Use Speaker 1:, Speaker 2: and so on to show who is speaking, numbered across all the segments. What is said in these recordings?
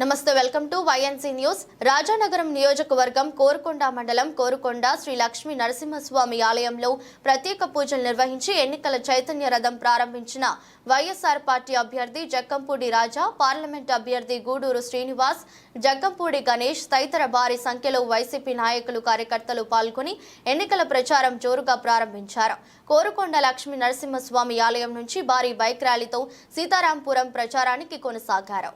Speaker 1: నమస్తే welcome to YNC news. Rajanagaram నియోజకవర్గం కోరుకొండ మండలం కోరుకొండ శ్రీ లక్ష్మీ నరసింహస్వామి ఆలయంలో ప్రత్యేక పూజలు నిర్వహించి ఎన్నికల చైతన్య రథం ప్రారంభించిన వైఎస్ఆర్ పార్టీ అభ్యర్థి జగ్గంపూడి రాజా, పార్లమెంట్ అభ్యర్థి గూడూరు శ్రీనివాస్, జగ్గంపూడి గణేష్ తదితర భారీ సంఖ్యలో వైసీపీ నాయకులు, కార్యకర్తలు పాల్గొని ఎన్నికల ప్రచారం జోరుగా ప్రారంభించారు. కోరుకొండ లక్ష్మీ నరసింహస్వామి ఆలయం నుంచి భారీ బైక్ ర్యాలీతో సీతారాంపురం ప్రచారానికి కొనసాగారు.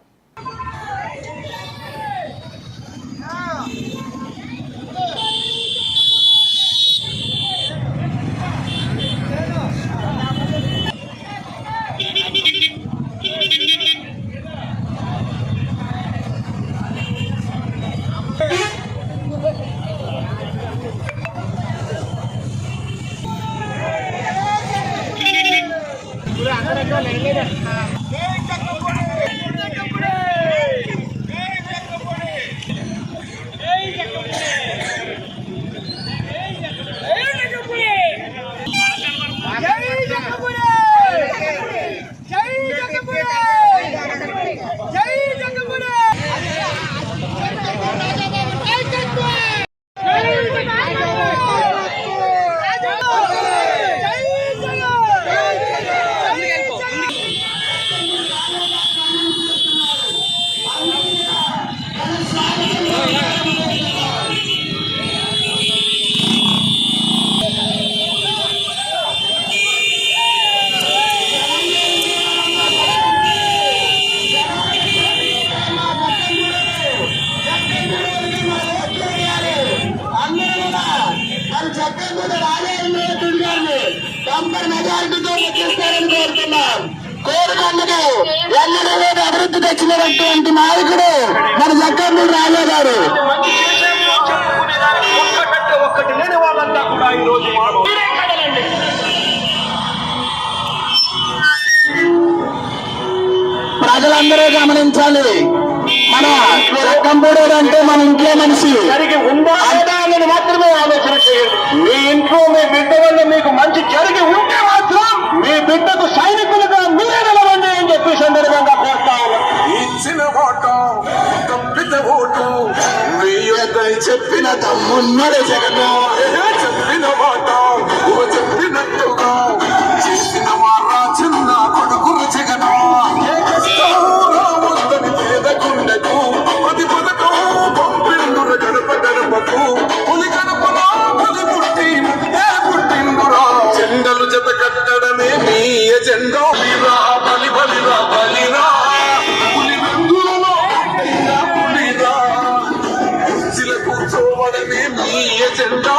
Speaker 2: కోరుకొండకు ఎన్నడూ అభివృద్ధి తెచ్చినటువంటి నాయకుడు మన జగ్గంపూడి రాజా గారు. ప్రజలందరూ గమనించాలి, మన జగ్గంపూడి అంటే మన ఇంట్లో మనిషి మాత్రమే ఆలోచన చేయండి. మీ ఇంట్లో మీ బిడ్డ వల్ల మీకు మంచి జరిగి ఉంటే మాత్రం మీ బిడ్డకు సైనికులుగా మీరే నిలవండి అని చెప్పి సందర్భంగా కోరుతా ఇచ్చిన ఓటు చెప్పిన తమ్మున్నడు జగన్ చెప్పిన మాట చెప్పినట్టుగా చేసిన వారా చిన్న కొడుకులు జగన్ రాముందని పేదకుండకు పది పథకం పంపిండుర గడప గడపకు పులి గడపలా పులి పుట్టి ముట్టే పుట్టిండురా జెండలు జత కట్టడమే మీ ఎజెండా. బలి బలిరా బలిరా పులి వెందులలో పులిరా కూర్చోవడమే మీ ఎజెండా.